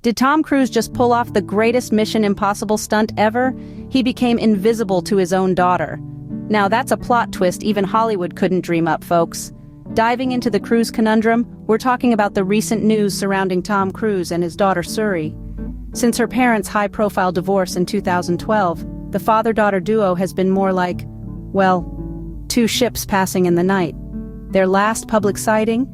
Did Tom Cruise just pull off the greatest Mission Impossible stunt ever? He became invisible to his own daughter. Now that's a plot twist even Hollywood couldn't dream up, folks. Diving into the Cruise conundrum, we're talking about the recent news surrounding Tom Cruise and his daughter Suri. Since her parents' high-profile divorce in 2012, the father-daughter duo has been more like, well, two ships passing in the night. Their last public sighting?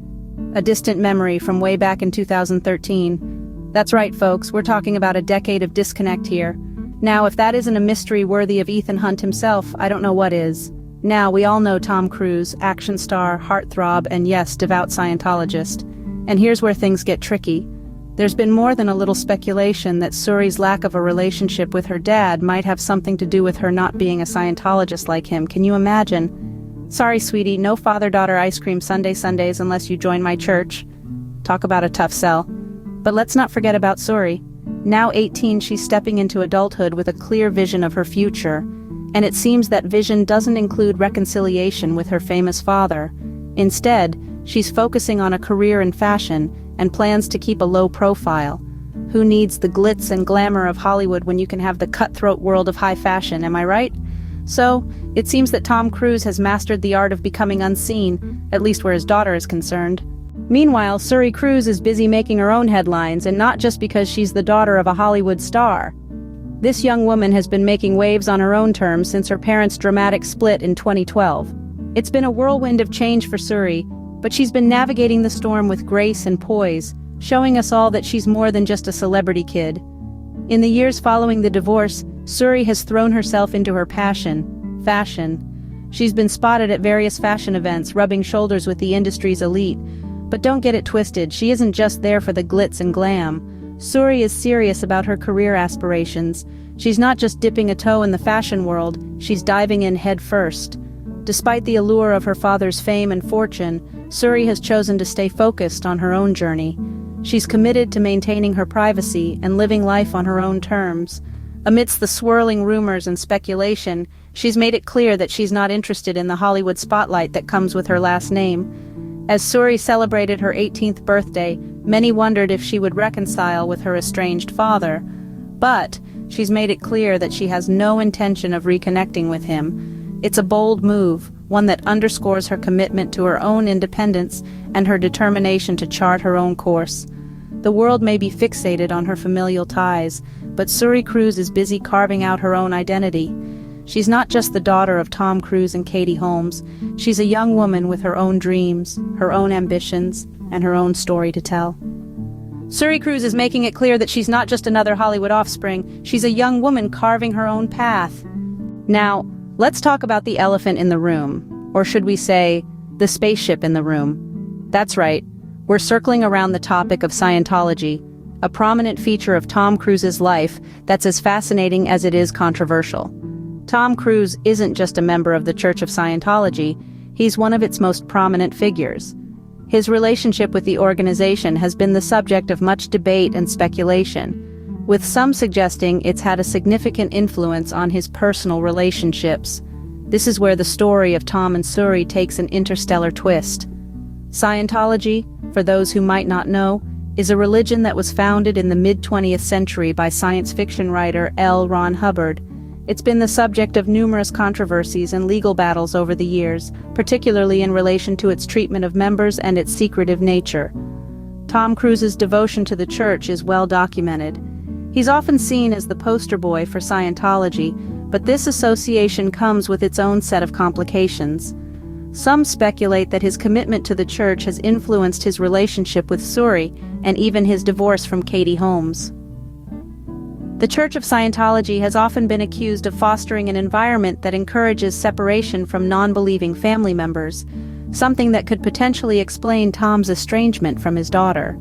A distant memory from way back in 2013. That's right, folks, we're talking about a decade of disconnect here. Now, if that isn't a mystery worthy of Ethan Hunt himself, I don't know what is. Now, we all know Tom Cruise, action star, heartthrob, and yes, devout Scientologist. And here's where things get tricky. There's been more than a little speculation that Suri's lack of a relationship with her dad might have something to do with her not being a Scientologist like him. Can you imagine? Sorry, sweetie, no father-daughter ice cream Sundays unless you join my church. Talk about a tough sell. But let's not forget about Suri. Now 18, she's stepping into adulthood with a clear vision of her future. And it seems that vision doesn't include reconciliation with her famous father. Instead, she's focusing on a career in fashion and plans to keep a low profile. Who needs the glitz and glamour of Hollywood when you can have the cutthroat world of high fashion, am I right? So, it seems that Tom Cruise has mastered the art of becoming unseen, at least where his daughter is concerned. Meanwhile, Suri Cruise is busy making her own headlines, and not just because she's the daughter of a Hollywood star. This young woman has been making waves on her own terms since her parents' dramatic split in 2012. It's been a whirlwind of change for Suri, but she's been navigating the storm with grace and poise, showing us all that she's more than just a celebrity kid. In the years following the divorce, Suri has thrown herself into her passion, fashion. She's been spotted at various fashion events, rubbing shoulders with the industry's elite. But don't get it twisted, she isn't just there for the glitz and glam. Suri is serious about her career aspirations. She's not just dipping a toe in the fashion world, she's diving in head first. Despite the allure of her father's fame and fortune, Suri has chosen to stay focused on her own journey. She's committed to maintaining her privacy and living life on her own terms. Amidst the swirling rumors and speculation, she's made it clear that she's not interested in the Hollywood spotlight that comes with her last name. As Suri celebrated her 18th birthday, many wondered if she would reconcile with her estranged father. But she's made it clear that she has no intention of reconnecting with him. It's a bold move, one that underscores her commitment to her own independence and her determination to chart her own course. The world may be fixated on her familial ties, but Suri Cruise is busy carving out her own identity. She's not just the daughter of Tom Cruise and Katie Holmes. She's a young woman with her own dreams, her own ambitions, and her own story to tell. Suri Cruise is making it clear that she's not just another Hollywood offspring, she's a young woman carving her own path. Now, let's talk about the elephant in the room, or should we say, the spaceship in the room. That's right, we're circling around the topic of Scientology, a prominent feature of Tom Cruise's life that's as fascinating as it is controversial. Tom Cruise isn't just a member of the Church of Scientology, he's one of its most prominent figures. His relationship with the organization has been the subject of much debate and speculation, with some suggesting it's had a significant influence on his personal relationships. This is where the story of Tom and Suri takes an interstellar twist. Scientology, for those who might not know, is a religion that was founded in the mid-20th century by science fiction writer L. Ron Hubbard. It's been the subject of numerous controversies and legal battles over the years, particularly in relation to its treatment of members and its secretive nature. Tom Cruise's devotion to the church is well documented. He's often seen as the poster boy for Scientology, but this association comes with its own set of complications. Some speculate that his commitment to the church has influenced his relationship with Suri and even his divorce from Katie Holmes. The Church of Scientology has often been accused of fostering an environment that encourages separation from non-believing family members, something that could potentially explain Tom's estrangement from his daughter.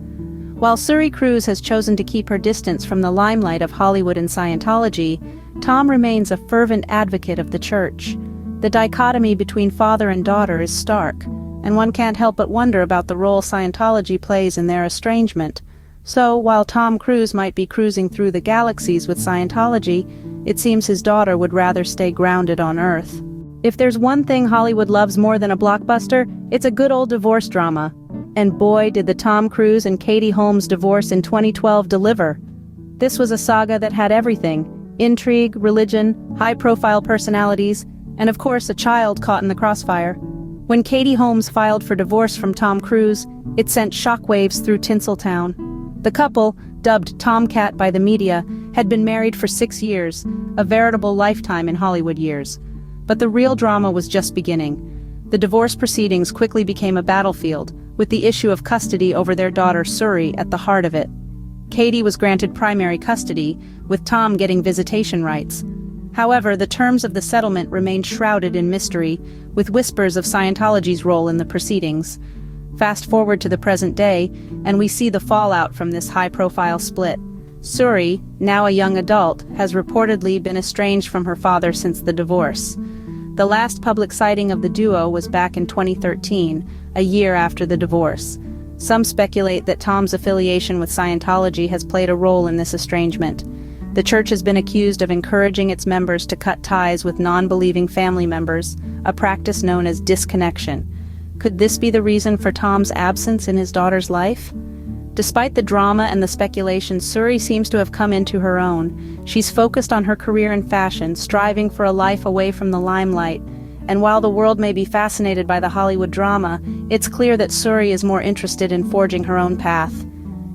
While Suri Cruise has chosen to keep her distance from the limelight of Hollywood and Scientology, Tom remains a fervent advocate of the church. The dichotomy between father and daughter is stark, and one can't help but wonder about the role Scientology plays in their estrangement. So, while Tom Cruise might be cruising through the galaxies with Scientology, it seems his daughter would rather stay grounded on Earth. If there's one thing Hollywood loves more than a blockbuster, it's a good old divorce drama. And boy, did the Tom Cruise and Katie Holmes divorce in 2012 deliver. This was a saga that had everything: intrigue, religion, high-profile personalities, and of course a child caught in the crossfire. When Katie Holmes filed for divorce from Tom Cruise, it sent shockwaves through Tinseltown. The couple, dubbed Tomcat by the media, had been married for 6 years, a veritable lifetime in Hollywood years. But the real drama was just beginning. The divorce proceedings quickly became a battlefield, with the issue of custody over their daughter Suri at the heart of it. Katie was granted primary custody, with Tom getting visitation rights. However, the terms of the settlement remained shrouded in mystery, with whispers of Scientology's role in the proceedings. Fast forward to the present day, and we see the fallout from this high-profile split. Suri, now a young adult, has reportedly been estranged from her father since the divorce. The last public sighting of the duo was back in 2013, a year after the divorce. Some speculate that Tom's affiliation with Scientology has played a role in this estrangement. The church has been accused of encouraging its members to cut ties with non-believing family members, a practice known as disconnection. Could this be the reason for Tom's absence in his daughter's life? Despite the drama and the speculation, Suri seems to have come into her own. She's focused on her career in fashion, striving for a life away from the limelight. And while the world may be fascinated by the Hollywood drama, it's clear that Suri is more interested in forging her own path.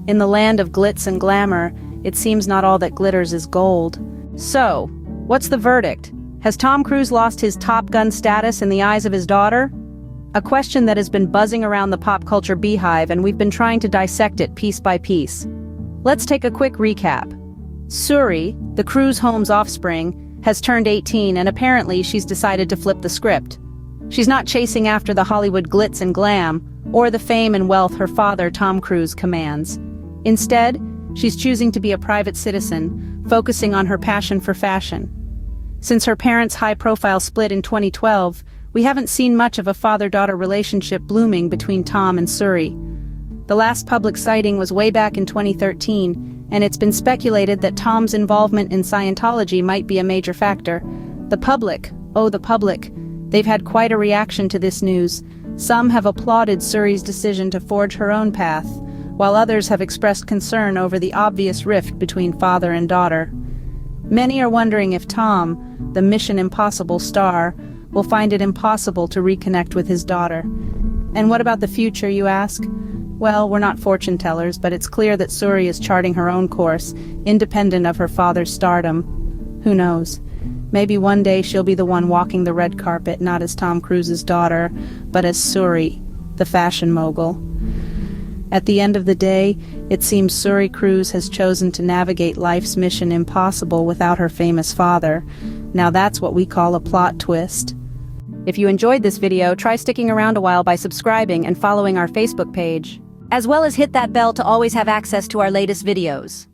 In the land of glitz and glamour, it seems not all that glitters is gold. So, what's the verdict? Has Tom Cruise lost his Top Gun status in the eyes of his daughter? A question that has been buzzing around the pop culture beehive, and we've been trying to dissect it piece by piece. Let's take a quick recap. Suri, the Cruise Holmes offspring, has turned 18, and apparently she's decided to flip the script. She's not chasing after the Hollywood glitz and glam, or the fame and wealth her father, Tom Cruise, commands. Instead, she's choosing to be a private citizen, focusing on her passion for fashion. Since her parents' high-profile split in 2012, we haven't seen much of a father-daughter relationship blooming between Tom and Suri. The last public sighting was way back in 2013, and it's been speculated that Tom's involvement in Scientology might be a major factor. The public, they've had quite a reaction to this news. Some have applauded Suri's decision to forge her own path, while others have expressed concern over the obvious rift between father and daughter. Many are wondering if Tom, the Mission Impossible star, will find it impossible to reconnect with his daughter. And what about the future, you ask? Well, we're not fortune tellers, but it's clear that Suri is charting her own course, independent of her father's stardom. Who knows? Maybe one day she'll be the one walking the red carpet, not as Tom Cruise's daughter, but as Suri, the fashion mogul. At the end of the day, it seems Suri Cruise has chosen to navigate life's mission impossible without her famous father. Now that's what we call a plot twist. If you enjoyed this video, try sticking around a while by subscribing and following our Facebook page, as well as hit that bell to always have access to our latest videos.